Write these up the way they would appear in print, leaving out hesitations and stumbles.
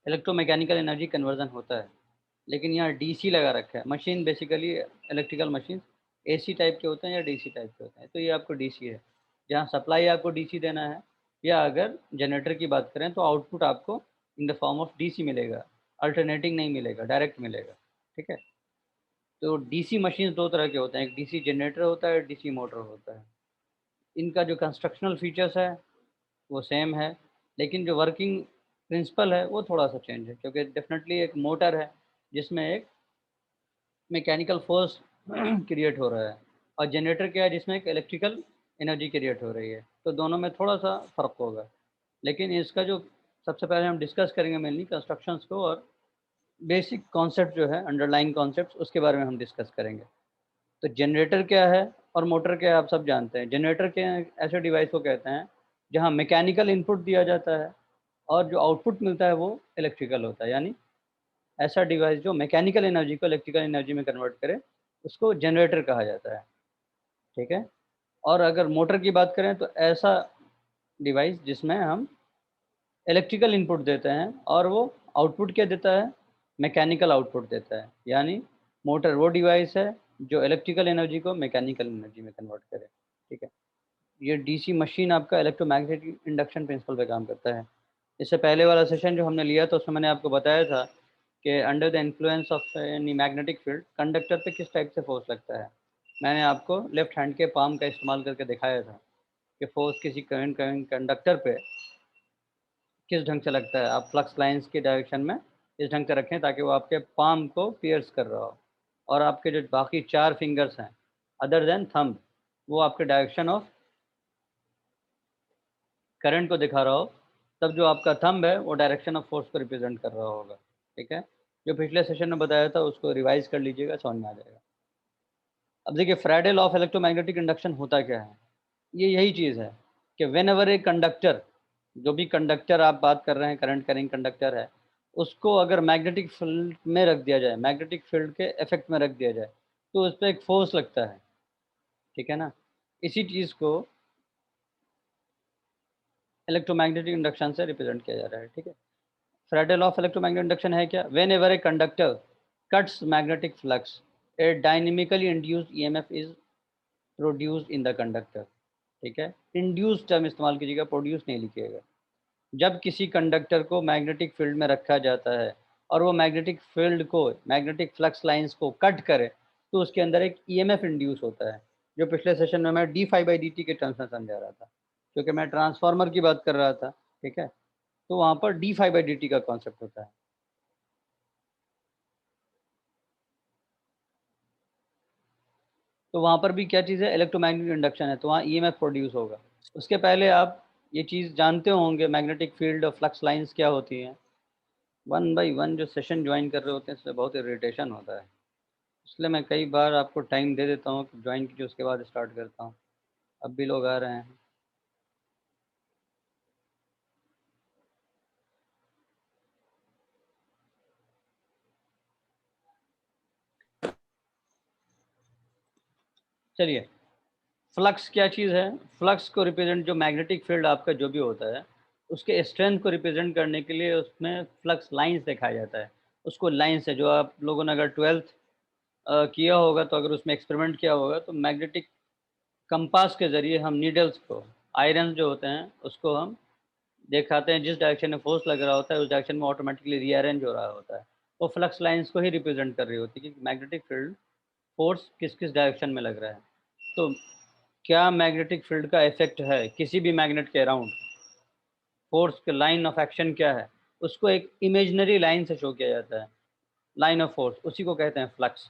Electromechanical energy conversion होता है, लेकिन यहाँ डीसी लगा रखा है। Machine basically electrical machine AC type के होते हैं या डीसी टाइप के होते हैं, तो ये आपको डीसी है, जहाँ सप्लाई आपको डीसी देना है। या अगर जनरेटर की बात करें तो आउटपुट आपको in the form of DC मिलेगा, अल्टरनेटिंग नहीं मिलेगा, डायरेक्ट मिलेगा। ठीक है, तो डीसी मशीन दो तरह के होते हैं, एक डीसी जनरेटर होता है, डीसी मोटर होता है। इनका जो कंस्ट्रक्शनल फीचर्स है वो सेम है, लेकिन जो वर्किंग प्रिंसिपल है वो थोड़ा सा चेंज है, क्योंकि डेफिनेटली एक मोटर है जिसमें एक मैकेनिकल फोर्स क्रिएट हो रहा है, और जनरेटर क्या है जिसमें एक इलेक्ट्रिकल एनर्जी क्रिएट हो रही है, तो दोनों में थोड़ा सा फ़र्क होगा। लेकिन इसका जो सबसे पहले हम डिस्कस करेंगे मेनली कंस्ट्रक्शंस को, और बेसिक कॉन्सेप्ट जो है, अंडरलाइंग कॉन्सेप्ट, उसके बारे में हम डिस्कस करेंगे। तो जनरेटर क्या है और मोटर क्या है आप सब जानते हैं। जनरेटर क्या है, ऐसे डिवाइस को कहते हैं जहाँ मैकेनिकल इनपुट दिया जाता है और जो आउटपुट मिलता है वो इलेक्ट्रिकल होता है, यानी ऐसा डिवाइस जो मैकेनिकल एनर्जी को इलेक्ट्रिकल एनर्जी में कन्वर्ट करे, उसको जनरेटर कहा जाता है। ठीक है, और अगर मोटर की बात करें तो ऐसा डिवाइस जिसमें हम इलेक्ट्रिकल इनपुट देते हैं और वो आउटपुट क्या देता है, मैकेनिकल आउटपुट देता है। यानी मोटर वो डिवाइस है जो इलेक्ट्रिकल एनर्जी को मैकेनिकल एनर्जी में कन्वर्ट करे। ठीक है, ये डीसी मशीन आपका इलेक्ट्रोमैग्नेटिक इंडक्शन प्रिंसिपल पे काम करता है। इससे पहले वाला सेशन जो हमने लिया था उसमें मैंने आपको बताया था कि under the influence of any magnetic field conductor पे किस टाइप से फोर्स लगता है। मैंने आपको लेफ्ट हैंड के पाम का इस्तेमाल करके दिखाया था कि फोर्स किसी करंट कंडक्टर पे किस ढंग से लगता है। आप फ्लक्स लाइंस की डायरेक्शन में इस ढंग से रखें ताकि वो आपके पाम को पियर्स कर रहा हो, और आपके जो बाकी 4 फिंगर्स हैं अदर देन थंब, वो आपके डायरेक्शन ऑफ करंट को दिखा रहा हो, तब जो आपका थंब है वो डायरेक्शन ऑफ फोर्स को रिप्रेजेंट कर रहा होगा। ठीक है, जो पिछले सेशन में बताया था उसको रिवाइज कर लीजिएगा, समझ में आ जाएगा। अब देखिए Friday law of electromagnetic induction होता क्या है। ये यही चीज़ है कि वेन एवर ए कंडक्टर, जो भी कंडक्टर आप बात कर रहे हैं, करंट कैरिंग कंडक्टर है, उसको अगर मैग्नेटिक फील्ड में रख दिया जाए, मैग्नेटिक फील्ड के इफेक्ट में रख दिया जाए, तो उस पर एक फोर्स लगता है। ठीक है ना, इसी चीज़ को इलेक्ट्रोमैग्नेटिक इंडक्शन से रिप्रेजेंट किया जा रहा है। ठीक है, Friday law of electromagnetic induction है क्या, when ever a conductor cuts magnetic flux, A dynamically induced EMF is produced in the conductor. ठीक है, इंड्यूस्ड टर्म इस्तेमाल कीजिएगा, प्रोड्यूस नहीं लिखिएगा। जब किसी कंडक्टर को मैग्नेटिक फील्ड में रखा जाता है और वो मैग्नेटिक फील्ड को, मैग्नेटिक फ्लक्स लाइंस को कट करे, तो उसके अंदर एक ईएमएफ इंड्यूस होता है, जो पिछले सेशन में मैं D phi by D T के टर्म्स में समझा रहा था, क्योंकि मैं ट्रांसफार्मर की बात कर रहा था। ठीक है, तो वहाँ पर D phi by D T का कॉन्सेप्ट होता है। तो वहाँ पर भी क्या चीज़ है, इलेक्ट्रोमैग्नेटिक इंडक्शन है, तो वहाँ ईएमएफ प्रोड्यूस होगा। उसके पहले आप ये चीज़ जानते होंगे मैग्नेटिक फील्ड और फ्लक्स लाइंस क्या होती हैं। वन बाय वन जो सेशन ज्वाइन कर रहे होते हैं इससे बहुत इरिटेशन होता है, इसलिए मैं कई बार आपको टाइम दे देता हूँ कि ज्वाइन कीजिए, उसके बाद स्टार्ट करता हूँ। अब भी लोग आ रहे हैं। चलिए, फ्लक्स क्या चीज़ है। फ्लक्स को रिप्रेजेंट, जो मैग्नेटिक फील्ड आपका जो भी होता है उसके स्ट्रेंथ को रिप्रेजेंट करने के लिए उसमें फ्लक्स लाइंस दिखाया जाता है। उसको लाइंस है, जो आप लोगों ने अगर 12th किया होगा, तो अगर उसमें एक्सपेरिमेंट किया होगा, तो मैग्नेटिक कंपास के ज़रिए हम नीडल्स को, आयरन जो होते हैं उसको हम दिखाते हैं, जिस डायरेक्शन में फोर्स लग रहा होता है उस डायरेक्शन में ऑटोमेटिकली रीअरेंज हो रहा होता है। वो फ्लक्स लाइंस को ही रिप्रेजेंट कर रही होती है कि मैग्नेटिक फील्ड फोर्स किस किस डायरेक्शन में लग रहा है। तो क्या मैग्नेटिक फील्ड का इफेक्ट है किसी भी मैग्नेट के अराउंड, फोर्स के लाइन ऑफ एक्शन क्या है, उसको एक इमेजिनरी लाइन से शो किया जाता है। लाइन ऑफ फोर्स, उसी को कहते हैं फ्लक्स।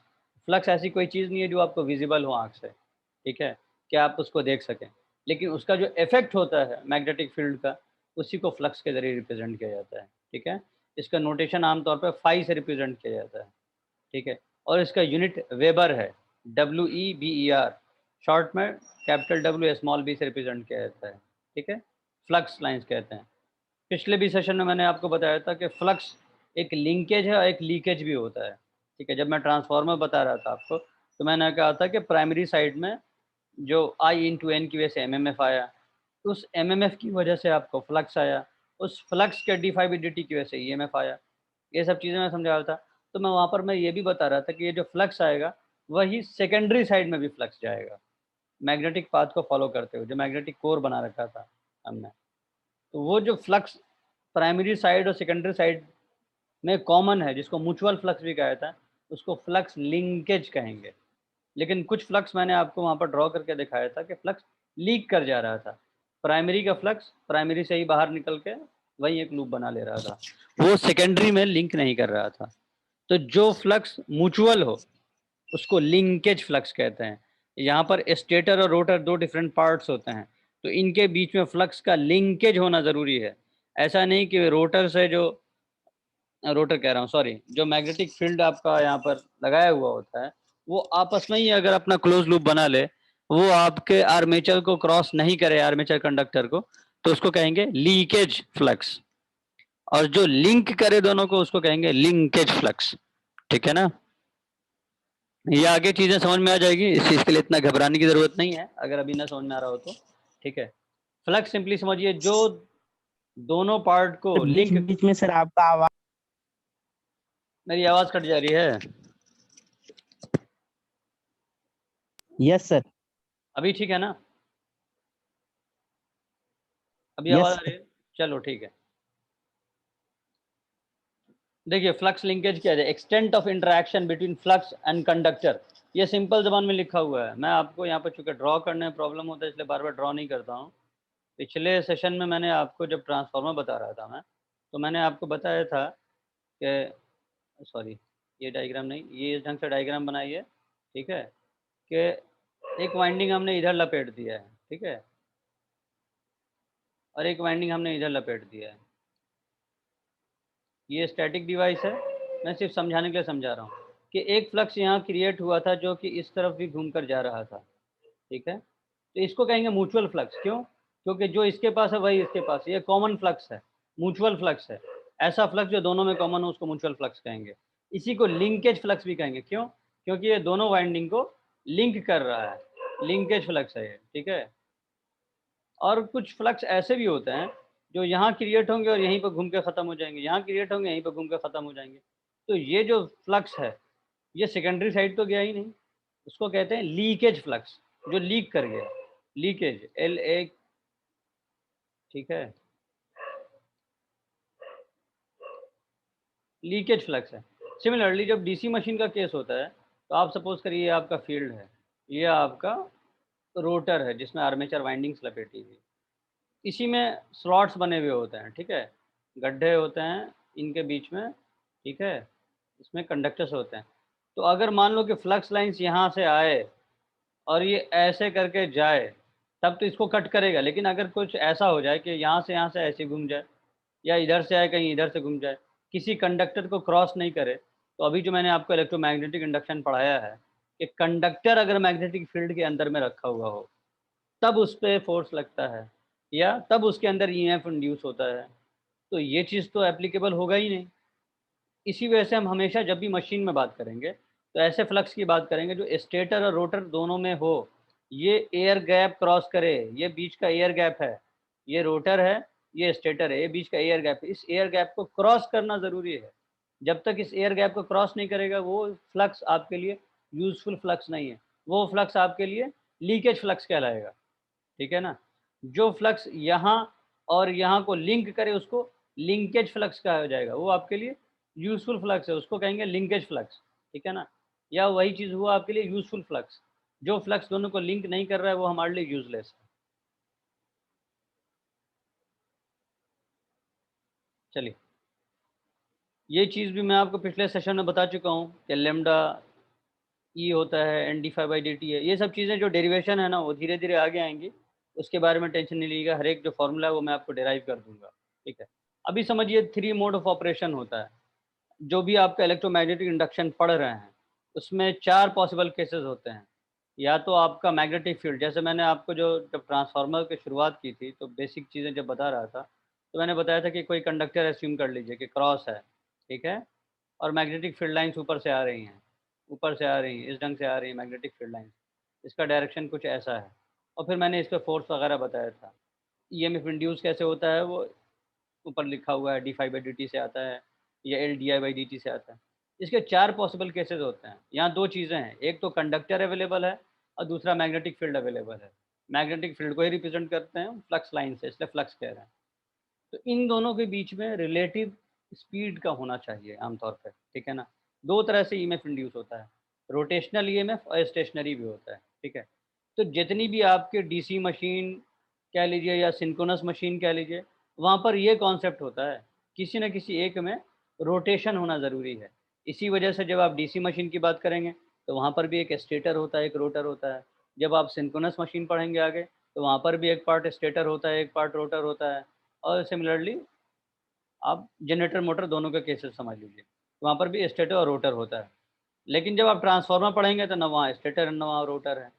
फ्लक्स ऐसी कोई चीज़ नहीं है जो आपको विजिबल हो आँख से, ठीक है, कि आप उसको देख सकें, लेकिन उसका जो इफेक्ट होता है मैग्नेटिक फील्ड का, उसी को फ्लक्स के ज़रिए रिप्रेजेंट किया जाता है। ठीक है, इसका नोटेशन आमतौर पर फाई से रिप्रेजेंट किया जाता है। ठीक है, और इसका यूनिट वेबर है, WEBER, शॉर्ट में कैपिटल W स्मॉल b से रिप्रेजेंट किया जाता है। ठीक है, फ्लक्स लाइंस कहते हैं। पिछले भी सेशन में मैंने आपको बताया था कि फ्लक्स एक लिंकेज है और एक लीकेज भी होता है। ठीक है, जब मैं ट्रांसफार्मर बता रहा था आपको, तो मैंने कहा था कि प्राइमरी साइड में जो I इंटू एन की वजह से एमएमएफ आया, उस एमएमएफ की वजह से आपको फ्लक्स आया, उस फ्लक्स के D phi by D T की वजह से ईएमएफ आया। ये सब चीज़ें मैं समझा रहा था। तो मैं वहाँ पर मैं ये भी बता रहा था कि ये जो फ्लक्स आएगा वही सेकेंडरी साइड में भी फ्लक्स जाएगा, मैग्नेटिक पाथ को फॉलो करते हुए, जो मैग्नेटिक कोर बना रखा था हमने। तो वो जो फ्लक्स प्राइमरी साइड और सेकेंडरी साइड में कॉमन है, जिसको म्यूचुअल फ्लक्स भी कहा जाता है, उसको फ्लक्स लिंकेज कहेंगे। लेकिन कुछ फ्लक्स मैंने आपको वहाँ पर ड्रॉ करके दिखाया था कि फ्लक्स लीक कर जा रहा था। प्राइमरी का फ्लक्स प्राइमरी से ही बाहर निकल के वही एक लूप बना ले रहा था, वो सेकेंडरी में लिंक नहीं कर रहा था। तो जो फ्लक्स म्यूचुअल हो उसको लिंकेज फ्लक्स कहते हैं। यहाँ पर स्टेटर और रोटर दो डिफरेंट पार्ट्स होते हैं, तो इनके बीच में फ्लक्स का लिंकेज होना ज़रूरी है। ऐसा नहीं कि रोटर से जो रोटर कह रहा हूँ सॉरी, जो मैग्नेटिक फील्ड आपका यहाँ पर लगाया हुआ होता है, वो आपस में ही अगर अपना क्लोज लूप बना ले, वो आपके आर्मेचर को क्रॉस नहीं करे, आर्मेचर कंडक्टर को, तो उसको कहेंगे लीकेज फ्लक्स। और जो लिंक करे दोनों को उसको कहेंगे लिंकेज फ्लक्स। ठीक है ना? ये आगे चीजें समझ में आ जाएगी, इस चीज के लिए इतना घबराने की जरूरत नहीं है अगर अभी ना समझ में आ रहा हो तो। ठीक है, फ्लक्स सिंपली समझिए जो दोनों पार्ट को बीच लिंक। बीच में सर आपका आवाज। मेरी आवाज कट जा रही है? Yes sir. अभी ठीक है ना? अभी आवाज यस आ सर। रही है? चलो ठीक है। देखिए फ्लक्स लिंकेज क्या है, extent of interaction between flux and conductor. ये सिंपल जबान में लिखा हुआ है। मैं आपको यहाँ पर चूंकि ड्रॉ करने में प्रॉब्लम होता है इसलिए बार बार ड्रॉ नहीं करता हूँ। पिछले सेशन में मैंने आपको जब ट्रांसफार्मर बता रहा था मैं, तो मैंने आपको बताया था कि सॉरी, ये डायग्राम नहीं, ये इस ढंग से डायग्राम बनाइए। ठीक है, कि एक वाइंडिंग हमने इधर लपेट दिया है, ठीक है, और एक वाइंडिंग हमने इधर लपेट दिया है। ये स्टैटिक डिवाइस है, मैं सिर्फ समझाने के लिए समझा रहा हूँ कि एक फ्लक्स यहाँ क्रिएट हुआ था जो कि इस तरफ भी घूम कर जा रहा था। ठीक है, तो इसको कहेंगे म्यूचुअल फ्लक्स। क्यों? क्योंकि जो इसके पास है वही इसके पास है, ये कॉमन फ्लक्स है, म्यूचुअल फ्लक्स है। ऐसा फ्लक्स जो दोनों में कॉमन हो उसको म्यूचुअल फ्लक्स कहेंगे। इसी को लिंकेज फ्लक्स भी कहेंगे। क्यों? क्योंकि ये दोनों वाइंडिंग को लिंक कर रहा है, लिंकेज फ्लक्स है ये। ठीक है, और कुछ फ्लक्स ऐसे भी होते हैं जो यहाँ क्रिएट होंगे और यहीं पर घूम के ख़त्म हो जाएंगे, यहाँ क्रिएट होंगे यहीं पर घूम के ख़त्म हो जाएंगे। तो ये जो फ्लक्स है ये सेकेंडरी साइड तो गया ही नहीं, उसको कहते हैं लीकेज फ्लक्स, जो लीक कर गया, लीकेज एल ए। ठीक है, लीकेज फ्लक्स है। सिमिलरली जब डीसी मशीन का केस होता है, तो आप सपोज करिए आपका फील्ड है, ये आपका रोटर है जिसमें आर्मेचर वाइंडिंग्स लपेटी हुई, इसी में स्लॉट्स बने हुए होते हैं। ठीक है, गड्ढे होते हैं इनके बीच में। ठीक है, इसमें कंडक्टर्स होते हैं। तो अगर मान लो कि फ्लक्स लाइंस यहाँ से आए और ये ऐसे करके जाए, तब तो इसको कट करेगा। लेकिन अगर कुछ ऐसा हो जाए कि यहाँ से ऐसे घूम जाए, या इधर से आए कहीं इधर से घूम जाए, किसी कंडक्टर को क्रॉस नहीं करे, तो अभी जो मैंने आपको इलेक्ट्रोमैग्नेटिक इंडक्शन पढ़ाया है कि कंडक्टर अगर मैग्नेटिक फील्ड के अंदर में रखा हुआ हो तब उस पर फोर्स लगता है, या तब उसके अंदर ईएमएफ इंड्यूस होता है, तो ये चीज़ तो एप्लीकेबल होगा ही नहीं। इसी वजह से हम हमेशा जब भी मशीन में बात करेंगे तो ऐसे फ्लक्स की बात करेंगे जो स्टेटर और रोटर दोनों में हो, ये एयर गैप क्रॉस करे, ये बीच का एयर गैप है, ये रोटर है, ये स्टेटर है, ये बीच का एयर गैप है, इस एयर गैप को क्रॉस करना ज़रूरी है। जब तक इस एयर गैप को क्रॉस नहीं करेगा वो फ्लक्स आपके लिए यूजफुल फ्लक्स नहीं है, वो फ्लक्स आपके लिए लीकेज फ्लक्स कहलाएगा। ठीक है ना? जो फ्लक्स यहाँ और यहाँ को लिंक करे उसको लिंकेज फ्लक्स कहा जाएगा, वो आपके लिए यूजफुल फ्लक्स है, उसको कहेंगे लिंकेज फ्लक्स। ठीक है ना? या वही चीज़ हुआ आपके लिए यूजफुल फ्लक्स, जो फ्लक्स दोनों को लिंक नहीं कर रहा है वो हमारे लिए यूजलेस है। चलिए, ये चीज़ भी मैं आपको पिछले सेशन में बता चुका हूँ कि लेमडा ई होता है, N D five by D T है। ये सब चीज़ें जो डेरिवेशन है ना वो धीरे धीरे आगे आएंगी, उसके बारे में टेंशन नहीं लीजिएगा। हर एक जो फॉर्मूला है वो मैं आपको डिराइव कर दूंगा। ठीक है, अभी समझिए थ्री मोड ऑफ ऑपरेशन होता है। जो भी आपका इलेक्ट्रोमैग्नेटिक इंडक्शन पढ़ रहे हैं उसमें चार पॉसिबल केसेस होते हैं। या तो आपका मैग्नेटिक फील्ड, जैसे मैंने आपको जो जब ट्रांसफार्मर की शुरुआत की थी तो बेसिक चीज़ें जब बता रहा था, तो मैंने बताया था कि कोई कंडक्टर एज्यूम कर लीजिए कि क्रॉस है। ठीक है, और मैग्नेटिक फील्ड लाइंस ऊपर से आ रही हैं, ऊपर से आ रही हैं, इस ढंग से आ रही हैं मैग्नेटिक फील्ड लाइंस, इसका डायरेक्शन कुछ ऐसा है। और फिर मैंने इस पर फोर्स वगैरह बताया था। ईएमएफ इंड्यूस कैसे होता है, वो ऊपर लिखा हुआ है d/dt से आता है या L/di/dt से आता है। इसके 4 पॉसिबल केसेस होते हैं। यहाँ 2 चीज़ें हैं, एक तो कंडक्टर अवेलेबल है और दूसरा मैग्नेटिक फील्ड अवेलेबल है। मैग्नेटिक फील्ड को ही रिप्रेज़ेंट करते हैं फ्लक्स लाइन से, इसलिए फ्लक्स कह रहे हैं। तो इन दोनों के बीच में रिलेटिव स्पीड का होना चाहिए आमतौर पे, ठीक है ना? 2 तरह से ईएमएफ इंड्यूस होता है, रोटेशनल ईएमएफ और स्टेशनरी भी होता है, ठीक है? तो जितनी भी आपके डीसी मशीन कह लीजिए या सिंक्रोनस मशीन कह लीजिए, वहाँ पर ये कॉन्सेप्ट होता है, किसी न किसी एक में रोटेशन होना ज़रूरी है। इसी वजह से जब आप डीसी मशीन की बात करेंगे, तो वहाँ पर भी एक स्टेटर होता है, एक रोटर होता है। जब आप सिंक्रोनस मशीन पढ़ेंगे आगे, तो वहाँ पर भी एक पार्ट स्टेटर होता है, एक पार्ट रोटर होता है। और सिमिलरली आप जनरेटर मोटर दोनों के केसेस समझ लीजिए, वहाँ पर भी स्टेटर और रोटर होता है। लेकिन जब आप ट्रांसफार्मर पढ़ेंगे तो ना वहाँ स्टेटर है, ना वहाँ रोटर है।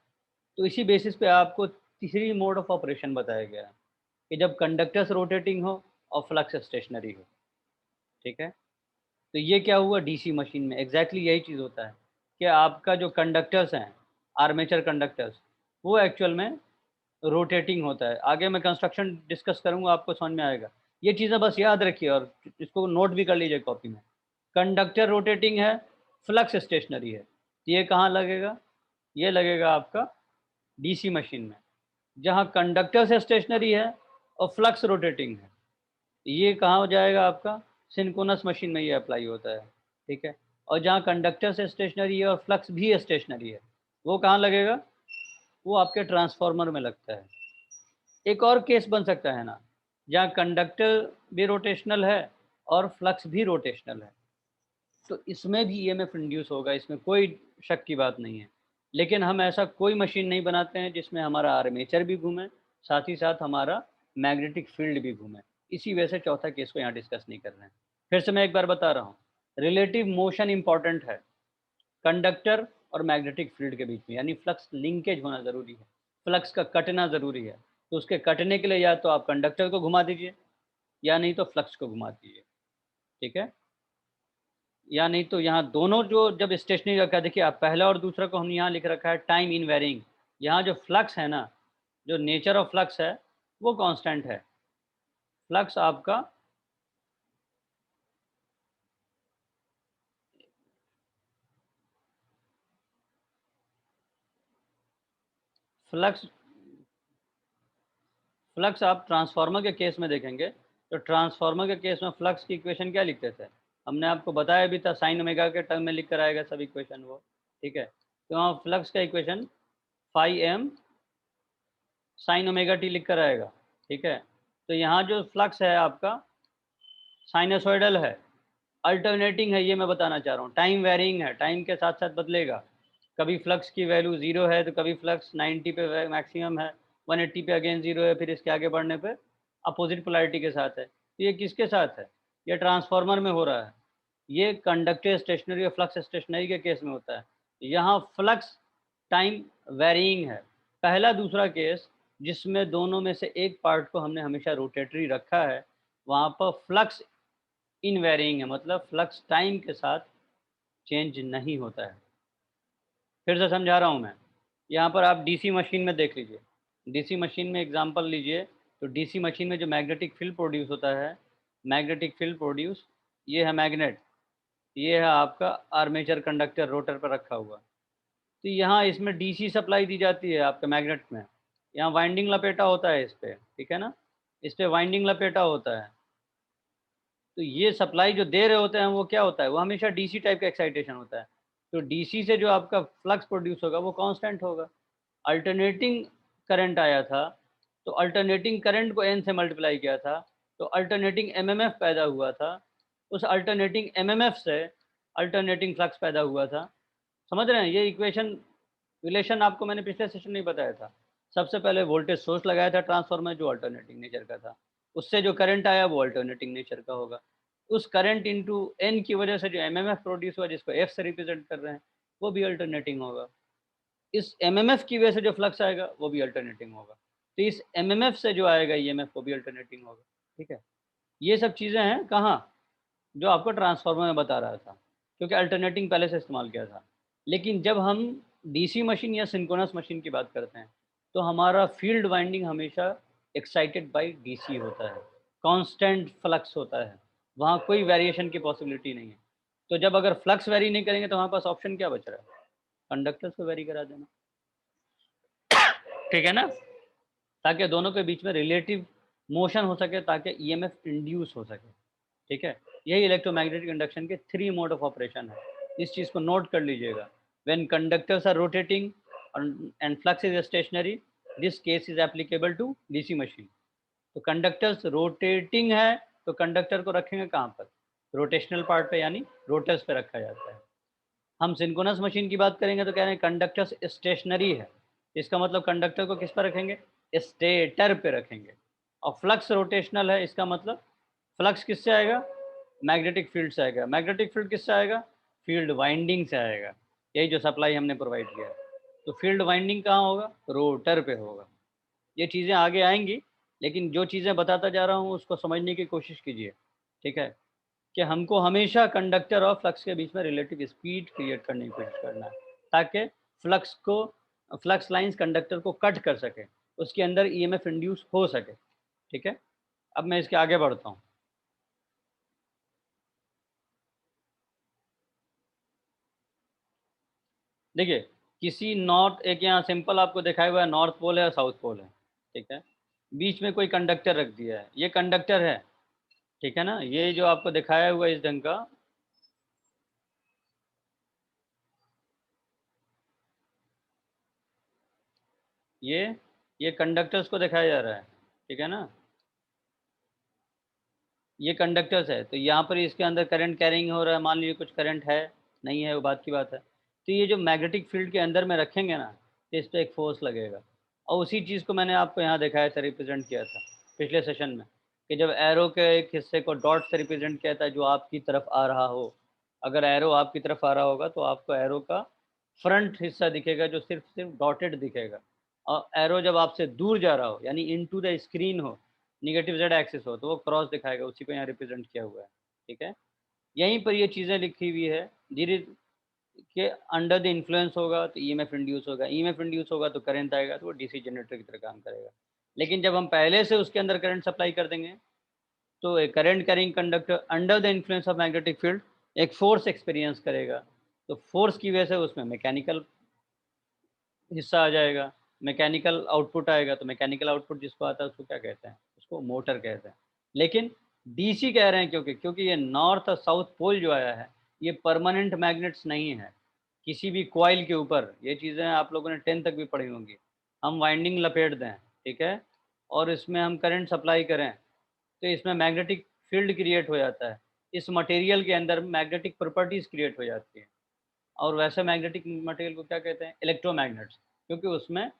तो इसी बेसिस पे आपको तीसरी मोड ऑफ ऑपरेशन बताया गया है कि जब कंडक्टर्स रोटेटिंग हो और फ्लक्स स्टेशनरी हो, ठीक है? तो ये क्या हुआ डीसी मशीन में एग्ज़ैक्टली यही चीज़ होता है कि आपका जो कंडक्टर्स हैं, आर्मेचर कंडक्टर्स, वो एक्चुअल में रोटेटिंग होता है। आगे मैं कंस्ट्रक्शन डिस्कस करूँगा, आपको समझ में आएगा। ये चीज़ें बस याद रखिए और इसको नोट भी कर लीजिए कॉपी में। कंडक्टर रोटेटिंग है, फ्लक्स स्टेशनरी है। ये कहाँ लगेगा? ये लगेगा आपका डीसी मशीन में, जहाँ कंडक्टर से स्टेशनरी है और फ्लक्स रोटेटिंग है। ये कहाँ हो जाएगा आपका? सिंक्रोनस मशीन में ये अप्लाई होता है, ठीक है? और जहाँ कंडक्टर से स्टेशनरी है और फ्लक्स भी स्टेशनरी है, वो कहाँ लगेगा? वो आपके ट्रांसफार्मर में लगता है। एक और केस बन सकता है ना, जहाँ कंडक्टर भी रोटेशनल है और फ्लक्स भी रोटेशनल है, तो इसमें भी ईएमएफ इंड्यूस होगा, इसमें कोई शक की बात नहीं है। लेकिन हम ऐसा कोई मशीन नहीं बनाते हैं जिसमें हमारा आर्मेचर भी घूमे, साथ ही साथ हमारा मैग्नेटिक फील्ड भी घूमे। इसी वजह से चौथा केस को यहाँ डिस्कस नहीं कर रहे हैं। फिर से मैं एक बार बता रहा हूँ, रिलेटिव मोशन इम्पोर्टेंट है कंडक्टर और मैग्नेटिक फील्ड के बीच में, यानी फ्लक्स लिंकेज होना ज़रूरी है, फ्लक्स का कटना ज़रूरी है। तो उसके कटने के लिए या तो आप कंडक्टर को घुमा दीजिए या नहीं तो फ्लक्स को घुमा दीजिए, ठीक है? या नहीं तो यहाँ दोनों जो जब स्टेशनरी रखा है, देखिए आप पहला और दूसरा को हमने यहाँ लिख रखा है टाइम इन वेरिंग। यहाँ जो फ्लक्स है ना, जो नेचर ऑफ फ्लक्स है, वो कांस्टेंट है। फ्लक्स आपका फ्लक्स फ्लक्स आप ट्रांसफार्मर के केस में देखेंगे, तो ट्रांसफार्मर के केस में फ्लक्स की इक्वेशन क्या लिखते थे? हमने आपको बताया भी था, साइन ओमेगा के टर्म में लिख कर आएगा सब इक्वेशन वो, ठीक है? तो वहाँ फ्लक्स का equation phi M sine omega T लिख कर आएगा, ठीक है? तो यहाँ जो फ्लक्स है आपका साइनसॉइडल है, अल्टरनेटिंग है, ये मैं बताना चाह रहा हूँ। टाइम वेरिंग है, टाइम के साथ-साथ बदलेगा। कभी फ्लक्स की वैल्यू 0 है, तो कभी फ्लक्स 90 पे मैक्सिमम है, 180 पे अगेन 0 है, फिर इसके आगे बढ़ने पे अपोज़िट पोलैरिटी के साथ है। तो ये किसके साथ है? ये ट्रांसफार्मर में हो रहा है। ये कंडक्टर स्टेशनरी और फ्लक्स स्टेशनरी के केस में होता है। यहाँ फ्लक्स टाइम वेरिंग है। पहला दूसरा केस जिसमें दोनों में से एक पार्ट को हमने हमेशा रोटेटरी रखा है, वहाँ पर फ्लक्स इन वेरिंग है, मतलब फ्लक्स टाइम के साथ चेंज नहीं होता है। फिर से समझा रहा हूँ मैं। यहाँ पर आप डीसी मशीन में देख लीजिए। डीसी मशीन में एग्ज़ाम्पल लीजिए, तो डीसी मशीन में जो मैग्नेटिक फ़ील्ड प्रोड्यूस होता है, मैग्नेटिक फ़ील्ड प्रोड्यूस, ये है मैग्नेट, ये है आपका आर्मेचर कंडक्टर रोटर पर रखा हुआ। तो यहाँ इसमें डीसी सप्लाई दी जाती है आपके मैग्नेट में। यहाँ वाइंडिंग लपेटा होता है इस पे, ठीक है ना? इस पे वाइंडिंग लपेटा होता है। तो ये सप्लाई जो दे रहे होते हैं वो क्या होता है? वो हमेशा डीसी टाइप का एक्साइटेशन होता है। तो डीसी से जो आपका फ्लक्स प्रोड्यूस होगा वो कांस्टेंट होगा। अल्टरनेटिंग करंट आया था, तो अल्टरनेटिंग करंट को एन से मल्टीप्लाई किया था, तो अल्टरनेटिंग एमएमएफ पैदा हुआ था। उस अल्टरनेटिंग एमएमएफ से अल्टरनेटिंग फ्लक्स पैदा हुआ था। समझ रहे हैं? ये इक्वेशन रिलेशन आपको मैंने पिछले सेशन में ही बताया था। सबसे पहले वोल्टेज सोर्स लगाया था ट्रांसफार्मर जो अल्टरनेटिंग नेचर का था। उससे जो करंट आया वो अल्टरनेटिंग नेचर का होगा। उस करंट इनटू एन की वजह से जो एमएमएफ प्रोड्यूस हुआ जिसको एफ से रिप्रेजेंट कर रहे हैं, वो भी अल्टरनेटिंग होगा। इस एमएमएफ की वजह से जो फ्लक्स आएगा वो भी अल्टरनेटिंग होगा। तो इस एमएमएफ से जो आएगा ईएमएफ वो भी अल्टरनेटिंग होगा। ठीक है? ये सब चीज़ें हैं कहाँ? जो आपको ट्रांसफार्मर में बता रहा था, क्योंकि अल्टरनेटिंग पहले से इस्तेमाल किया था। लेकिन जब हम डीसी मशीन या सिंक्रोनस मशीन की बात करते हैं, तो हमारा फील्ड वाइंडिंग हमेशा एक्साइटेड बाय डीसी होता है, कांस्टेंट फ्लक्स होता है, वहाँ कोई वेरिएशन की पॉसिबिलिटी नहीं है। तो जब अगर फ्लक्स वेरी नहीं करेंगे तो हमारे पास ऑप्शन क्या बच रहा है? कंडक्टर्स को वेरी करा देना, ठीक है ना? ताकि दोनों के बीच में रिलेटिव मोशन हो सके, ताकि ईएमएफ इंड्यूस हो सके, ठीक है? यही इलेक्ट्रोमैग्नेटिक इंडक्शन के 3 मोड ऑफ ऑपरेशन है। इस चीज़ को नोट कर लीजिएगा। When conductors are rotating and flux is stationary, this case is applicable to DC machine. तो कंडक्टर्स रोटेटिंग है, तो कंडक्टर को रखेंगे कहाँ पर? रोटेशनल पार्ट पे, यानी रोटर्स पे रखा जाता है। हम सिंक्रोनस मशीन की बात करेंगे तो कह रहे हैं कंडक्टर्स स्टेशनरी है। इसका मतलब कंडक्टर को किस पर रखेंगे? स्टेटर पे रखेंगे। और फ्लक्स रोटेशनल है, इसका मतलब फ्लक्स किससे आएगा? मैग्नेटिक फील्ड से आएगा। मैग्नेटिक फील्ड किससे आएगा? फील्ड वाइंडिंग से आएगा। यही जो सप्लाई हमने प्रोवाइड किया है। तो फील्ड वाइंडिंग कहाँ होगा? रोटर पे होगा। ये चीज़ें आगे आएंगी, लेकिन जो चीज़ें बताता जा रहा हूँ उसको समझने की कोशिश कीजिए, ठीक है? कि हमको हमेशा कंडक्टर और फ्लक्स के बीच में रिलेटिव स्पीड क्रिएट करने की कोशिश करना है, ताकि फ्लक्स लाइंस कंडक्टर को कट कर सके, उसके अंदर ईएमएफ इंड्यूस हो सके, ठीक है? अब मैं इसके आगे बढ़ता हूँ। देखिए, किसी नॉर्थ, एक यहाँ सिंपल आपको दिखाया हुआ है, नॉर्थ पोल है और साउथ पोल है, ठीक है? बीच में कोई कंडक्टर रख दिया है, ये कंडक्टर है, ठीक है ना? ये जो आपको दिखाया हुआ है इस ढंग का, ये कंडक्टर्स को दिखाया जा रहा है, ठीक है ना? ये कंडक्टर्स है, तो यहाँ पर इसके अंदर करंट कैरिंग हो रहा है, मान लीजिए कुछ करंट है, नहीं है, वो बात की बात है। तो ये जो मैग्नेटिक फील्ड के अंदर में रखेंगे ना, तो इस पर एक फोर्स लगेगा। और उसी चीज़ को मैंने आपको यहाँ दिखाया था, रिप्रेजेंट किया था पिछले सेशन में, कि जब एरो के एक हिस्से को डॉट से रिप्रेजेंट किया था, जो आपकी तरफ आ रहा हो। अगर एरो आपकी तरफ आ रहा होगा तो आपको एरो का फ्रंट हिस्सा दिखेगा, जो सिर्फ सिर्फ डॉटेड दिखेगा। और एरो जब आपसे दूर जा रहा हो, यानी इनटू द स्क्रीन हो, नेगेटिव जेड एक्सिस हो, तो वो क्रॉस दिखाएगा, उसी को यहाँ रिप्रेजेंट किया हुआ है, ठीक है? यहीं पर ये चीज़ें लिखी हुई है। धीरे के अंडर द इन्फ्लुएंस होगा तो ईएमएफ इंड्यूस होगा, ईएमएफ इंड्यूस होगा तो करंट आएगा, तो वो डीसी जनरेटर की तरह काम करेगा। लेकिन जब हम पहले से उसके अंदर करंट सप्लाई कर देंगे, तो एक current carrying conductor under the influence of magnetic field एक फोर्स एक्सपीरियंस करेगा। तो फोर्स की वजह से उसमें मैकेनिकल हिस्सा आ जाएगा, मैकेनिकल आउटपुट आएगा। तो मैकेनिकल आउटपुट जिसको आता है उसको क्या कहते हैं? उसको मोटर कहते हैं। लेकिन डीसी कह रहे हैं, क्योंकि ये नॉर्थ और साउथ पोल जो आया है, ये परमानेंट मैग्नेट्स नहीं है किसी भी कॉइल के ऊपर। ये चीज़ें आप लोगों ने 10 तक भी पढ़ी होंगी। हम वाइंडिंग लपेट दें, ठीक है, और इसमें हम करंट सप्लाई करें, तो इसमें मैग्नेटिक फील्ड क्रिएट हो जाता है। इस मटेरियल के अंदर मैग्नेटिक प्रॉपर्टीज़ क्रिएट हो जाती हैं। और वैसे मैग्नेटिक मटेरियल को क्या कहते हैं? इलेक्ट्रोमैग्नेट्स। क्योंकि उसमें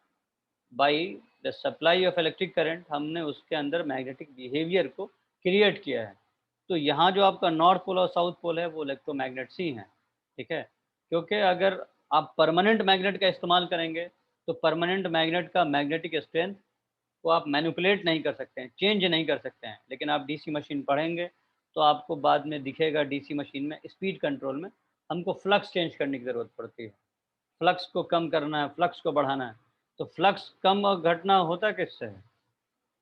by the supply of electric current हमने उसके अंदर मैग्नेटिक बिहेवियर को क्रिएट किया है। तो यहाँ जो आपका नॉर्थ पोल और साउथ पोल है, वो इलेक्ट्रोमैग्नेट्स ही हैं, ठीक है? क्योंकि अगर आप परमानेंट मैग्नेट का इस्तेमाल करेंगे, तो परमानेंट मैग्नेट का मैग्नेटिक स्ट्रेंथ को आप मैनिपुलेट नहीं कर सकते हैं, चेंज नहीं कर सकते हैं। लेकिन आप डीसी मशीन पढ़ेंगे तो आपको बाद में दिखेगा, डीसी मशीन में स्पीड कंट्रोल में हमको फ्लक्स चेंज करने की ज़रूरत पड़ती है। फ्लक्स को कम करना है, फ्लक्स को बढ़ाना है। तो फ्लक्स कम और घटना होता किससे है?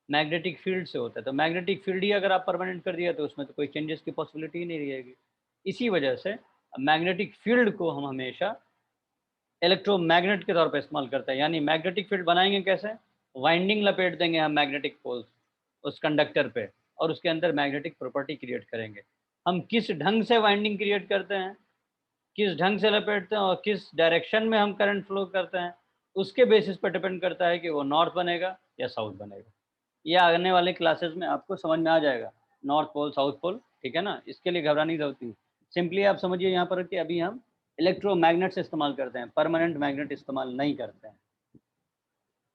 मैग्नेटिक फील्ड से होता है। तो मैग्नेटिक फील्ड ही अगर आप परमानेंट कर दिया, तो उसमें तो कोई चेंजेस की पॉसिबिलिटी ही नहीं रहेगी। इसी वजह से मैग्नेटिक फील्ड को हम हमेशा इलेक्ट्रोमैग्नेट के तौर पे इस्तेमाल करते हैं। यानी मैग्नेटिक फील्ड बनाएँगे कैसे? वाइंडिंग लपेट देंगे हम मैग्नेटिक पोल्स उस कंडक्टर पे, और उसके अंदर मैग्नेटिक प्रॉपर्टी क्रिएट करेंगे। हम किस ढंग से वाइंडिंग क्रिएट करते हैं, किस ढंग से लपेटते हैं और किस डायरेक्शन में हम करंट फ्लो करते हैं, उसके बेसिस पर डिपेंड करता है कि वो नॉर्थ बनेगा या साउथ बनेगा। ये आने वाले क्लासेस में आपको समझ में आ जाएगा, नॉर्थ पोल, साउथ पोल, ठीक है ना? इसके लिए घबराने की ज़रूरत नहीं। सिंपली आप समझिए यहाँ पर कि अभी हम इलेक्ट्रोमैग्नेट्स इस्तेमाल करते हैं, परमानेंट मैग्नेट इस्तेमाल नहीं करते हैं।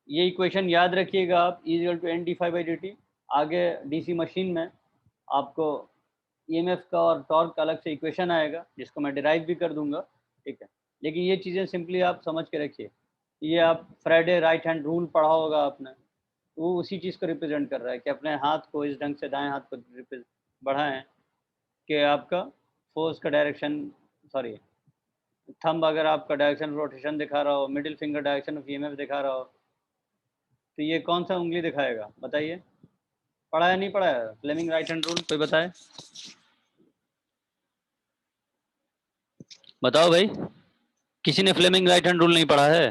ये इक्वेशन याद रखिएगा आप, E इक्वल टू NdΦ/dt। आगे डीसी मशीन में आपको ईएमएफ का और टॉर्क का अलग से इक्वेशन आएगा, जिसको मैं डिराइव भी कर दूंगा, ठीक है? लेकिन ये चीज़ें सिंपली आप समझ के रखिए। ये आप फ्राइडे राइट हैंड रूल पढ़ा होगा आपने, वो उसी चीज़ को रिप्रेजेंट कर रहा है कि अपने हाथ को इस ढंग से दाएं हाथ को बढ़ाएं कि आपका फोर्स का डायरेक्शन, सॉरी, थंब अगर आपका डायरेक्शन रोटेशन दिखा रहा हो, middle finger direction of EMF दिखा रहा हो, तो ये कौन सा उंगली दिखाएगा बताइए? पढ़ा है नहीं पढ़ा है फ्लेमिंग राइट हैंड रूल, कोई बताए? बताओ भाई, किसी ने फ्लेमिंग राइट हैंड रूल नहीं पढ़ा है?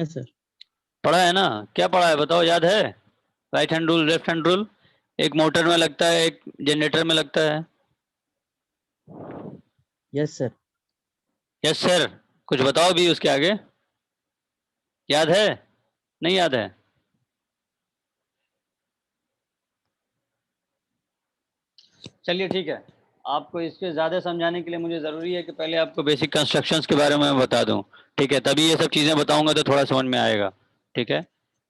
सर। पढ़ा है ना? क्या पढ़ा है बताओ, याद है? Right hand rule, left hand rule, एक मोटर में लगता है, एक जनरेटर में लगता है। Yes sir. Yes sir. कुछ बताओ भी उसके आगे, याद है? नहीं याद है? चलिए ठीक है, आपको इसके ज़्यादा समझाने के लिए मुझे ज़रूरी है कि पहले आपको बेसिक कंस्ट्रक्शंस के बारे में मैं बता दूं। ठीक है, तभी ये सब चीज़ें बताऊंगा तो थोड़ा समझ में आएगा। ठीक है,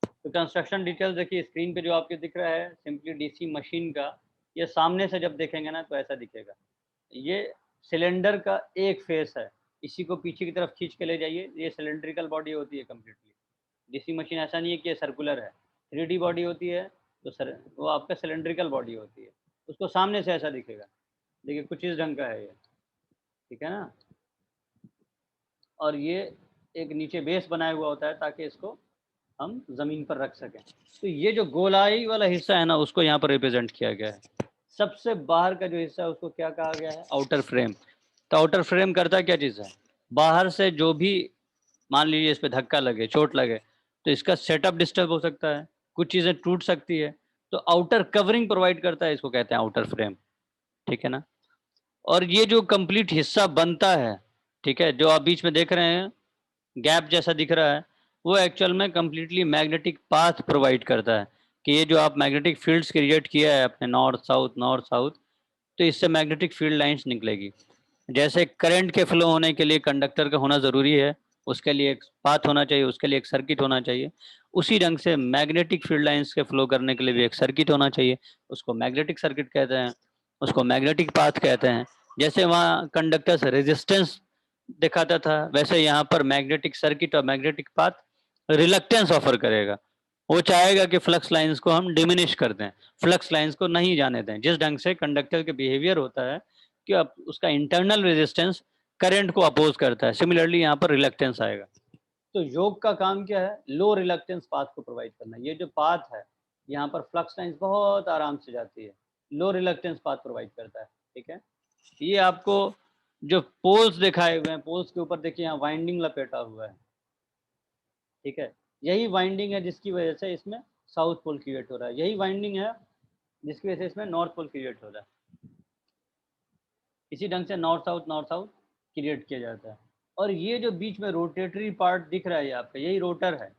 तो कंस्ट्रक्शन डिटेल्स देखिए स्क्रीन पे जो आपके दिख रहा है, सिंपली डीसी मशीन का, ये सामने से जब देखेंगे ना तो ऐसा दिखेगा। ये सिलेंडर का एक फेस है, इसी को पीछे की तरफ खींच के ले जाइए, ये सिलेंड्रिकल बॉडी होती है कम्प्लीटली। डीसी मशीन ऐसा नहीं है कि ये सर्कुलर है, 3D बॉडी होती है, तो सर वो आपका सिलेंड्रिकल बॉडी होती है, उसको सामने से ऐसा दिखेगा। देखिए कुछ इस ढंग का है ये, ठीक है ना। और ये एक नीचे बेस बनाया हुआ होता है ताकि इसको हम ज़मीन पर रख सकें। तो ये जो गोलाई वाला हिस्सा है ना, उसको यहाँ पर रिप्रेजेंट किया गया है। सबसे बाहर का जो हिस्सा है उसको क्या कहा गया है? Outer frame. तो आउटर फ्रेम करता क्या चीज़ है? बाहर से जो भी, मान लीजिए इस पे धक्का लगे, चोट लगे, तो इसका सेटअप डिस्टर्ब हो सकता है, कुछ चीज़ें टूट सकती है, तो आउटर कवरिंग प्रोवाइड करता है, इसको कहते हैं आउटर फ्रेम। ठीक है ना। और ये जो कंप्लीट हिस्सा बनता है, ठीक है, जो आप बीच में देख रहे हैं गैप जैसा दिख रहा है, वो एक्चुअल में कंप्लीटली मैग्नेटिक पाथ प्रोवाइड करता है। कि ये जो आप मैग्नेटिक फील्ड्स क्रिएट किया है अपने नॉर्थ साउथ, तो इससे मैग्नेटिक फील्ड लाइंस निकलेगी। जैसे करंट के फ्लो होने के लिए कंडक्टर का होना ज़रूरी है, उसके लिए एक पाथ होना चाहिए, उसके लिए एक सर्किट होना चाहिए, उसी ढंग से मैग्नेटिक फील्ड लाइंस के फ्लो करने के लिए भी एक सर्किट होना चाहिए, उसको मैग्नेटिक सर्किट कहते हैं, उसको मैग्नेटिक पाथ कहते हैं। जैसे वहाँ कंडक्टर से रेजिस्टेंस दिखाता था, वैसे यहाँ पर मैग्नेटिक सर्किट और मैग्नेटिक पाथ रिलक्टेंस ऑफर करेगा। वो चाहेगा कि फ्लक्स लाइंस को हम डिमिनिश कर दें, फ्लक्स लाइंस को नहीं जाने दें। जिस ढंग से कंडक्टर के बिहेवियर होता है कि अब उसका इंटरनल रेजिस्टेंस करंट को अपोज करता है, सिमिलरली यहाँ पर रिलक्टेंस आएगा। तो योग का काम क्या है? लो रिलक्टेंस पाथ को प्रोवाइड करना। ये जो पाथ है, यहाँ पर फ्लक्स लाइंस बहुत आराम से जाती है, लो रिलक्टेंस पाथ प्रोवाइड करता है। ठीक है, ये आपको जो पोल्स दिखाए हुए हैं, पोल्स के ऊपर देखिए यहाँ वाइंडिंग लपेटा हुआ है। ठीक है, यही वाइंडिंग है जिसकी वजह से इसमें साउथ पोल क्रिएट हो रहा है, यही वाइंडिंग है जिसकी वजह से इसमें नॉर्थ पोल क्रिएट हो रहा है। इसी ढंग से नॉर्थ साउथ क्रिएट किया जाता है। और ये जो बीच में रोटेटरी पार्ट दिख रहा है ये आपका, यही रोटर है।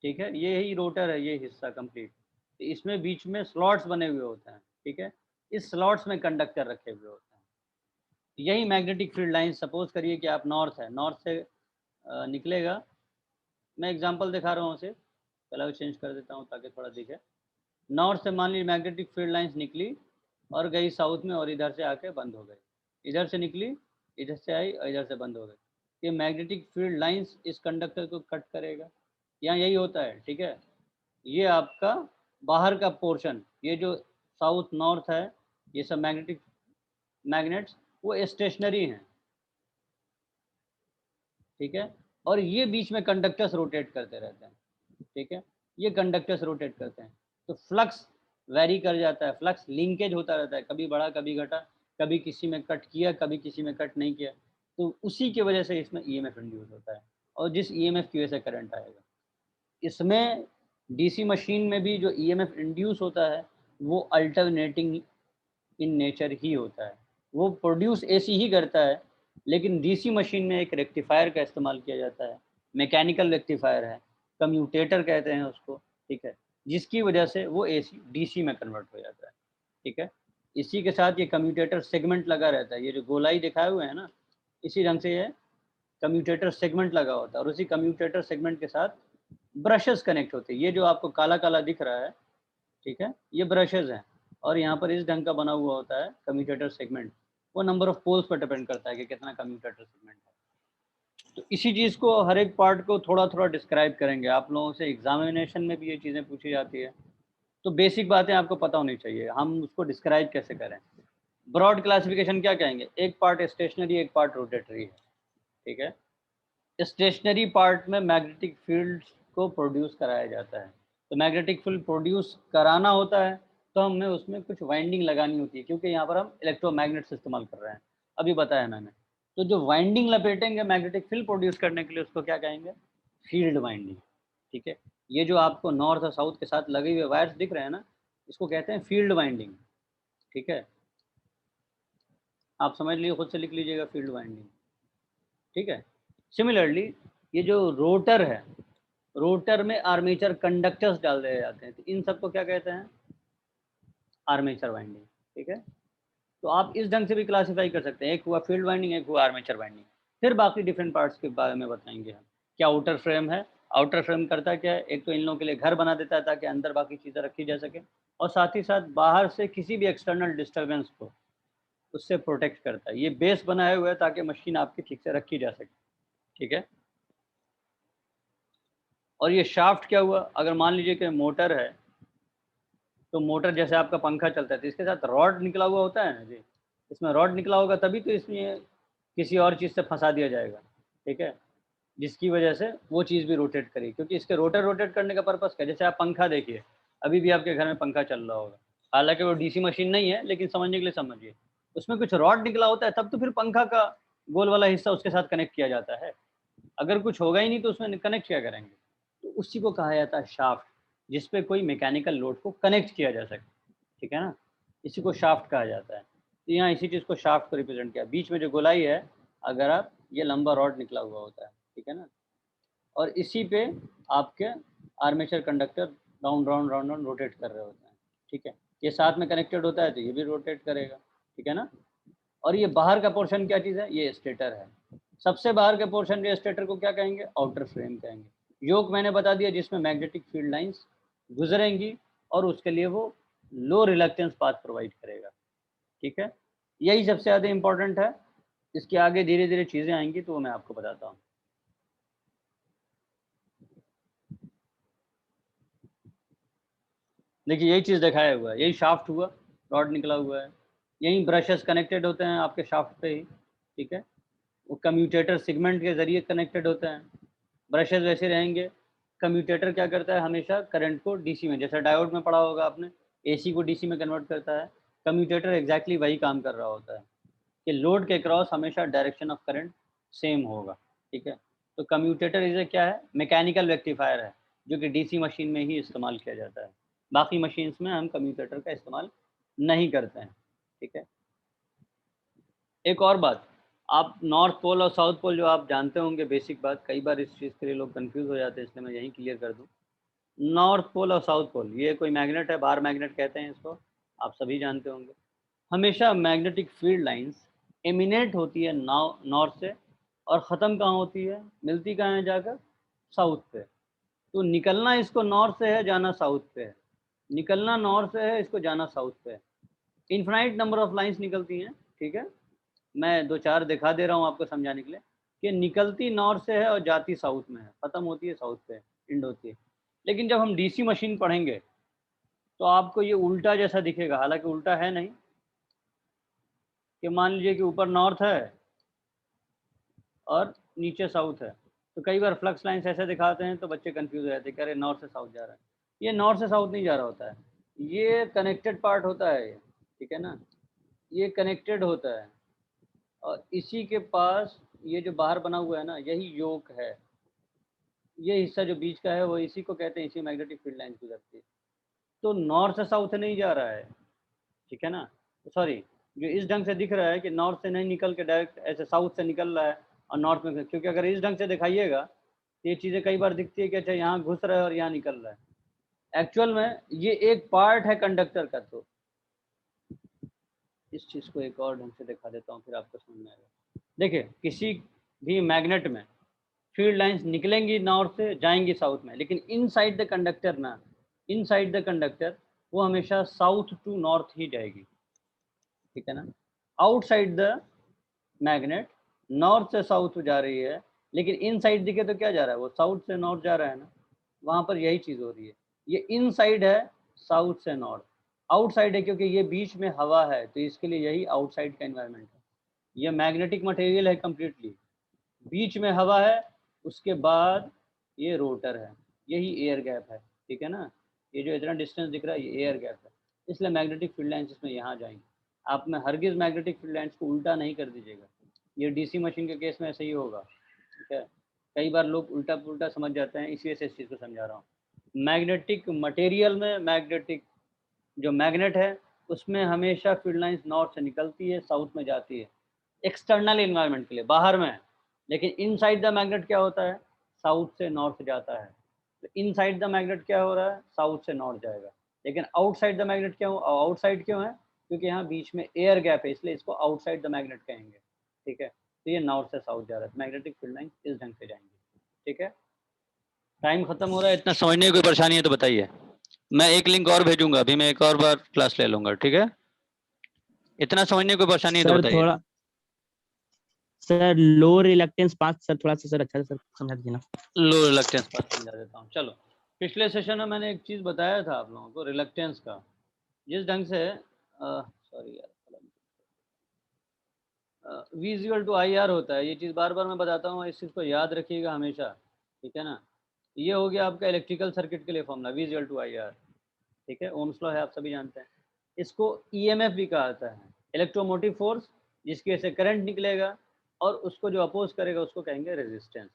ठीक है, ये ही रोटर है, ये हिस्सा कंप्लीट। तो इसमें बीच में स्लॉट्स बने हुए होते हैं। ठीक है, इस स्लॉट्स में कंडक्टर रखे हुए होते हैं। यही मैग्नेटिक फील्ड लाइन, सपोज करिए कि आप नॉर्थ है, नॉर्थ से निकलेगा। मैं एग्जांपल दिखा रहा हूँ उसे, पहले वो चेंज कर देता हूँ ताकि थोड़ा दिखे। नॉर्थ से मान लीजिए मैग्नेटिक फील्ड लाइंस निकली और गई साउथ में, और इधर से आके बंद हो गई, इधर से निकली, इधर से आई और इधर से बंद हो गई। ये मैग्नेटिक फील्ड लाइंस इस कंडक्टर को कट करेगा, यहाँ यही होता है। ठीक है, ये आपका बाहर का पोर्शन, ये जो साउथ नॉर्थ है, ये सब मैग्नेटिक मैग्नेट्स वो स्टेशनरी हैं। ठीक है, और ये बीच में कंडक्टर्स रोटेट करते रहते हैं। ठीक है, ये कंडक्टर्स रोटेट करते हैं, तो फ्लक्स वेरी कर जाता है, फ्लक्स लिंकेज होता रहता है, कभी बढ़ा कभी घटा, कभी किसी में कट किया कभी किसी में कट नहीं किया। तो उसी की वजह से इसमें ईएमएफ इंड्यूस होता है, और जिस ईएमएफ की वजह से करंट आएगा। इसमें डीसी मशीन में भी जो ईएमएफ इंड्यूस होता है वो अल्टरनेटिंग इन नेचर ही होता है, वो प्रोड्यूस एसी ही करता है। लेकिन डीसी मशीन में एक रेक्टिफायर का इस्तेमाल किया जाता है, मैकेनिकल रेक्टिफायर है, कम्यूटेटर कहते हैं उसको। ठीक है, जिसकी वजह से वो एसी डीसी में कन्वर्ट हो जाता है। ठीक है, इसी के साथ ये कम्यूटेटर सेगमेंट लगा रहता है, ये जो गोलाई दिखाए हुए हैं ना, इसी ढंग से ये कम्यूटेटर सेगमेंट लगा होता है, और उसी कम्यूटेटर सेगमेंट के साथ ब्रशेस कनेक्ट होते हैं। ये जो आपको काला काला दिख रहा है, ठीक है, ये ब्रशेज हैं, और यहाँ पर इस ढंग का बना हुआ होता है कम्यूटेटर सेगमेंट। वो नंबर ऑफ पोल्स पर डिपेंड करता है कि कितना कम्यूटेटर सेगमेंट है। तो इसी चीज़ को, हर एक पार्ट को थोड़ा थोड़ा डिस्क्राइब करेंगे। आप लोगों से एग्जामिनेशन में भी ये चीज़ें पूछी जाती है, तो बेसिक बातें आपको पता होनी चाहिए, हम उसको डिस्क्राइब कैसे करें। ब्रॉड क्लासिफिकेशन क्या कहेंगे? एक पार्ट स्टेशनरी, एक पार्ट रोटेटरी है। ठीक है, स्टेशनरी पार्ट में मैग्नेटिक फील्ड को प्रोड्यूस कराया जाता है। तो मैग्नेटिक फील्ड प्रोड्यूस कराना होता है तो हमें उसमें कुछ वाइंडिंग लगानी होती है, क्योंकि यहाँ पर हम इलेक्ट्रोमैग्नेट्स इस्तेमाल कर रहे हैं, अभी बताया मैंने। तो जो वाइंडिंग लपेटेंगे मैग्नेटिक फील्ड प्रोड्यूस करने के लिए, उसको क्या कहेंगे? Field winding. ठीक है, ये जो आपको नॉर्थ और साउथ के साथ लगे हुए वायर्स दिख रहे हैं ना, इसको कहते हैं फील्ड वाइंडिंग। ठीक है, आप समझ लीजिए, खुद से लिख लीजिएगा फील्ड वाइंडिंग। ठीक है, सिमिलरली ये जो रोटर है, रोटर में आर्मेचर कंडक्टर्स डाल दिए जाते हैं, तो इन सबको क्या कहते हैं? Armature winding. ठीक है, तो आप इस ढंग से भी क्लासिफाई कर सकते हैं, एक हुआ फील्ड वाइंडिंग, एक हुआ आर्मेचर वाइंडिंग। फिर बाकी डिफरेंट पार्ट्स के बारे में बताएंगे हम। क्या आउटर फ्रेम है? आउटर फ्रेम करता क्या है? एक तो इन लोगों के लिए घर बना देता है ताकि अंदर बाकी चीज़ें रखी जा सके, और साथ ही साथ बाहर से किसी भी एक्सटर्नल डिस्टर्बेंस को उससे प्रोटेक्ट करता है। ये बेस बनाया हुआ है ताकि मशीन आपकी ठीक से रखी जा सके। ठीक है, और ये शाफ्ट क्या हुआ? अगर मान लीजिए कि मोटर है, तो मोटर जैसे आपका पंखा चलता है तो इसके साथ रॉड निकला हुआ होता है ना जी, इसमें रॉड निकला होगा तभी तो इसमें किसी और चीज़ से फंसा दिया जाएगा। ठीक है, जिसकी वजह से वो चीज़ भी रोटेट करेगी, क्योंकि इसके रोटेट करने का पर्पस क्या है? जैसे आप पंखा देखिए, अभी भी आपके घर में पंखा चल रहा होगा, हालांकि वो डीसी मशीन नहीं है, लेकिन समझने के लिए समझिए, उसमें कुछ रॉड निकला होता है, तब तो फिर पंखा का गोल वाला हिस्सा उसके साथ कनेक्ट किया जाता है। अगर कुछ होगा ही नहीं तो उसमें कनेक्ट क्या करेंगे? तो उसी को कहा जाता है शाफ्ट, जिसपे कोई मैकेनिकल लोड को कनेक्ट किया जा सके। ठीक है ना, इसी को शाफ्ट कहा जाता है। तो यहाँ इसी चीज़ को शाफ्ट को रिप्रेजेंट किया, बीच में जो गोलाई है, अगर आप ये लंबा रॉड निकला हुआ होता है। ठीक है ना, और इसी पे आपके armature conductor round round round round rotate कर रहे होते हैं। ठीक है, ये साथ में कनेक्टेड होता है तो ये भी रोटेट करेगा। ठीक है ना, और ये बाहर का पोर्शन क्या चीज़ है? ये स्टेटर है। सबसे बाहर के पोर्शन के स्टेटर को क्या कहेंगे? आउटर फ्रेम कहेंगे। योक मैंने बता दिया, जिसमें मैग्नेटिक फील्ड लाइंस गुजरेंगी और उसके लिए वो लो रिलक्टेंस पाथ प्रोवाइड करेगा। ठीक है, यही सबसे ज़्यादा इंपॉर्टेंट है। इसके आगे धीरे धीरे चीज़ें आएंगी तो वो मैं आपको बताता हूँ। देखिए, यही चीज़ दिखाया हुआ है, यही शाफ्ट हुआ, रॉड निकला हुआ है, यही ब्रशेस कनेक्टेड होते हैं आपके शाफ्ट पे ही। ठीक है, वो कम्यूटेटर सेगमेंट के ज़रिए कनेक्टेड होते हैं। ब्रशेस वैसे रहेंगे। कम्यूटेटर क्या करता है? हमेशा करंट को डीसी में, जैसे डायोड में पढ़ा होगा आपने, एसी को डीसी में कन्वर्ट करता है। कम्यूटेटर एग्जैक्टली वही काम कर रहा होता है कि लोड के क्रॉस हमेशा डायरेक्शन ऑफ करंट सेम होगा। ठीक है, तो कम्यूटेटर इसे क्या है? मैकेनिकल रेक्टिफायर है, जो कि डीसी मशीन में ही इस्तेमाल किया जाता है। बाकी मशीन्स में हम कम्यूटेटर का इस्तेमाल नहीं करते हैं। ठीक है, एक और बात, आप नॉर्थ पोल और साउथ पोल जो आप जानते होंगे, बेसिक बात, कई बार इस चीज़ के लिए लोग कंफ्यूज हो जाते हैं, इसलिए मैं यहीं क्लियर कर दूं। नॉर्थ पोल और साउथ पोल ये कोई मैग्नेट है, बार मैग्नेट कहते हैं इसको, आप सभी जानते होंगे। हमेशा मैग्नेटिक फील्ड लाइंस एमिनेट होती है नॉर्थ से, और ख़त्म कहाँ होती है? मिलती कहाँ है जाकर? साउथ पे। तो निकलना इसको नॉर्थ से है, जाना साउथ पे है। निकलना नॉर्थ से है, इसको जाना साउथ पे है। इन्फिनाइट नंबर ऑफ लाइंस निकलती हैं। ठीक है, मैं दो चार दिखा दे रहा हूँ आपको समझाने के लिए, कि निकलती नॉर्थ से है और जाती साउथ में है, ख़त्म होती है साउथ पे, एंड होती है। लेकिन जब हम डीसी मशीन पढ़ेंगे तो आपको ये उल्टा जैसा दिखेगा, हालांकि उल्टा है नहीं, कि मान लीजिए कि ऊपर नॉर्थ है और नीचे साउथ है, तो कई बार फ्लक्स लाइन्स ऐसे दिखाते हैं तो बच्चे कंफ्यूज हो जाते हैं, कह रहे नॉर्थ से साउथ जा रहा है। ये नॉर्थ से साउथ नहीं जा रहा होता है, ये कनेक्टेड पार्ट होता है ये। ठीक है ना, ये कनेक्टेड होता है, और इसी के पास ये जो बाहर बना हुआ है ना, यही योक है। ये हिस्सा जो बीच का है वो इसी को कहते हैं, इसी मैग्नेटिक फील्ड लाइन गुजरती है। तो नॉर्थ से साउथ नहीं जा रहा है। ठीक है ना, सॉरी, जो इस ढंग से दिख रहा है कि नॉर्थ से नहीं निकल के डायरेक्ट ऐसे साउथ से निकल रहा है और नॉर्थ में, क्योंकि अगर इस ढंग से दिखाइएगा तो ये चीज़ें कई बार दिखती है कि अच्छा यहाँ घुस रहा है और यहाँ निकल रहा है। एक्चुअल में ये एक पार्ट है कंडक्टर का। तो इस चीज़ को एक और ढंग से दिखा देता हूँ, फिर आपको समझ में आएगा। देखिए, किसी भी मैग्नेट में फील्ड लाइंस निकलेंगी नॉर्थ से, जाएंगी साउथ में, लेकिन इनसाइड द कंडक्टर ना, इनसाइड द कंडक्टर वो हमेशा साउथ टू नॉर्थ ही जाएगी। ठीक है ना, आउटसाइड द मैग्नेट नॉर्थ से साउथ जा रही है, लेकिन इनसाइड दिखे तो क्या जा रहा है? वो साउथ से नॉर्थ जा रहा है ना, वहाँ पर यही चीज़ हो रही है। ये इनसाइड है साउथ से नॉर्थ, आउटसाइड है क्योंकि ये बीच में हवा है, तो इसके लिए यही आउटसाइड का एनवायरनमेंट है। ये मैग्नेटिक मटेरियल है कम्प्लीटली, बीच में हवा है, उसके बाद ये रोटर है। यही एयर गैप है, ठीक है ना। ये जो इतना डिस्टेंस दिख रहा है ये एयर गैप है, इसलिए मैग्नेटिक फील्ड लाइन्स इसमें यहाँ जाएंगी। आप में हरगिज़ मैग्नेटिक फील्ड लाइन्स को उल्टा नहीं कर दीजिएगा, ये डीसी मशीन के केस में ऐसे ही होगा, ठीक है। कई बार लोग उल्टा पुल्टा समझ जाते हैं, इसलिए से इस चीज़ को समझा रहा हूँ। मैग्नेटिक मटेरियल में मैग्नेटिक जो मैग्नेट है उसमें हमेशा फील्ड लाइन्स नॉर्थ से निकलती है, साउथ में जाती है, एक्सटर्नल इन्वायरमेंट के लिए, बाहर में। लेकिन इनसाइड द मैग्नेट क्या होता है, साउथ से नॉर्थ जाता है। तो इनसाइड द मैग्नेट क्या हो रहा है, साउथ से नॉर्थ जाएगा। लेकिन आउटसाइड द मैग्नेट क्यों, आउटसाइड क्यों है, क्योंकि यहाँ बीच में एयर गैप है, इसलिए इसको आउटसाइड द मैग्नेट कहेंगे, ठीक है। तो ये नॉर्थ से साउथ जा रहा है, मैग्नेटिक फील्ड लाइन इस ढंग से जाएंगे, ठीक है। टाइम खत्म हो रहा है, इतना समझने की कोई परेशानी है तो बताइए। मैं एक लिंक और भेजूंगा, अभी मैं एक और बार क्लास ले लूंगा, ठीक है। इतना समझने की कोई परेशानी है तो सर बताइए। थोड़ा, सर लो रिलक्टेंस पाथ सर थोड़ा सा सर अच्छा से सर समझा दीजिए ना। लो रिलक्टेंस पाथ समझा देता हूँ, चलो। पिछले सेशन में मैंने एक चीज़ बताया था आप लोगों को, रिलक्टेंस का। जिस ढंग से सॉरी यार, V equal to I R होता है, ये चीज़ बार बार मैं बताता हूँ, इस चीज़ को याद रखिएगा हमेशा, ठीक है ना। ये हो गया आपका इलेक्ट्रिकल सर्किट के लिए formula, V equal to I R, ठीक है। ओम्स लॉ है, आप सभी जानते हैं। इसको ईएमएफ भी कहा जाता है, इलेक्ट्रोमोटिव फोर्स, जिसकी वजह से करंट निकलेगा, और उसको जो अपोज करेगा उसको कहेंगे रेजिस्टेंस।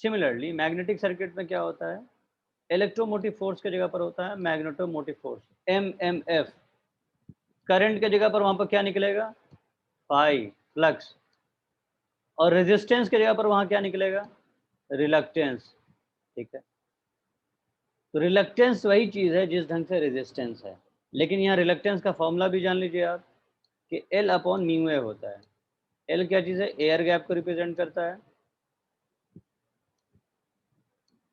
सिमिलरली मैग्नेटिक सर्किट में क्या होता है, इलेक्ट्रोमोटिव फोर्स की जगह पर होता है मैग्नेटोमोटिव फोर्स, एमएमएफ। करंट की जगह पर वहां पर क्या निकलेगा, फाई, फ्लक्स। और रेजिस्टेंस की जगह पर वहां क्या निकलेगा, रिलक्टेंस, ठीक है। तो रिलक्टेंस वही चीज़ है जिस ढंग से रेजिस्टेंस है। लेकिन यहाँ रिलक्टेंस का फॉर्मूला भी जान लीजिए आप कि एल अपॉन म्यू ए होता है। एल क्या चीज़ है, एयर गैप को रिप्रेजेंट करता है,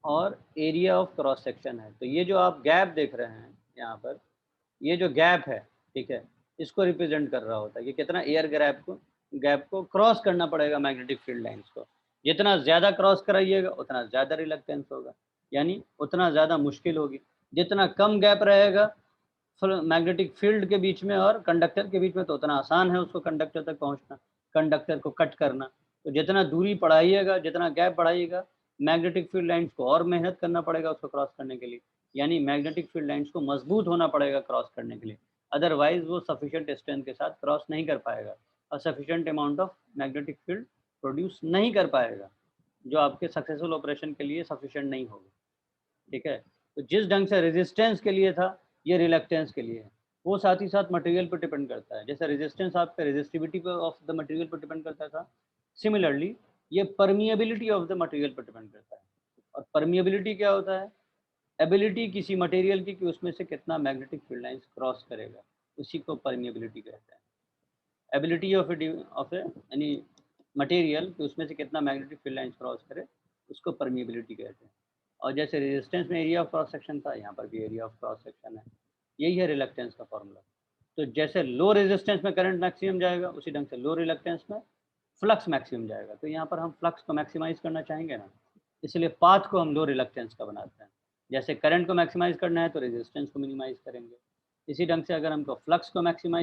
और एरिया ऑफ क्रॉस सेक्शन है। तो ये जो आप गैप देख रहे हैं यहाँ पर, ये जो गैप है, ठीक है, इसको रिप्रेजेंट कर रहा होता है कि कितना एयर गैप को क्रॉस करना पड़ेगा मैग्नेटिक फील्ड लाइंस को। जितना ज़्यादा क्रॉस कराइएगा उतना ज़्यादा रिलक्टेंस होगा, यानी उतना ज़्यादा मुश्किल होगी। जितना कम गैप रहेगा मैग्नेटिक फील्ड के बीच में और कंडक्टर के बीच में, तो उतना आसान है उसको कंडक्टर तक पहुंचना, कंडक्टर को कट करना। तो जितना दूरी बढ़ाइएगा, जितना गैप बढ़ाइएगा, मैग्नेटिक फील्ड लाइंस को और मेहनत करना पड़ेगा उसको क्रॉस करने के लिए, यानी मैग्नेटिक फील्ड लाइंस को मजबूत होना पड़ेगा क्रॉस करने के लिए। अदरवाइज वो सफिशिएंट स्ट्रेंथ के साथ क्रॉस नहीं कर पाएगा और sufficient amount of magnetic field produce नहीं कर पाएगा, जो आपके सक्सेसफुल ऑपरेशन के लिए सफिशिएंट नहीं होगा, ठीक है। तो जिस ढंग से रेजिस्टेंस के लिए था, ये रिलक्टेंस के लिए है। वो साथ ही साथ मटेरियल पर डिपेंड करता है, जैसे रेजिस्टेंस आपके रेजिस्टिविटी पर ऑफ द मटेरियल पर डिपेंड करता था, सिमिलरली ये परमिएबिलिटी ऑफ द मटेरियल पर डिपेंड करता है। और परमिएबिलिटी क्या होता है, एबिलिटी किसी मटेरियल की कि उसमें से कितना मैग्नेटिक फील्ड लाइंस क्रॉस करेगा, उसी को परमिएबिलिटी कहते हैं। एबिलिटी ऑफ एनी मटेरियल कि उसमें से कितना मैग्नेटिक फील्ड लाइंस क्रॉस करे, उसको परमिएबिलिटी कहते हैं। और जैसे रेजिस्टेंस में एरिया ऑफ क्रॉस सेक्शन था, यहाँ पर भी एरिया ऑफ क्रॉस सेक्शन है। यही है रिलक्टेंस का फॉर्मूला। तो जैसे लो रेजिस्टेंस में करंट मैक्सिमम जाएगा, उसी ढंग से लो रिलक्टेंस में फ्लक्स मैक्सिमम जाएगा। तो यहाँ पर हम फ्लक्स को मैक्सिमाइज करना चाहेंगे ना, इसलिए पाथ को हम लो रिलक्टेंस का बनाते हैं। जैसे करंट को मैक्सिमाइज करना है तो रेजिस्टेंस को मिनिमाइज करेंगे, इसी ढंग से अगर हमको फ्लक्स को मैक्सिमाइज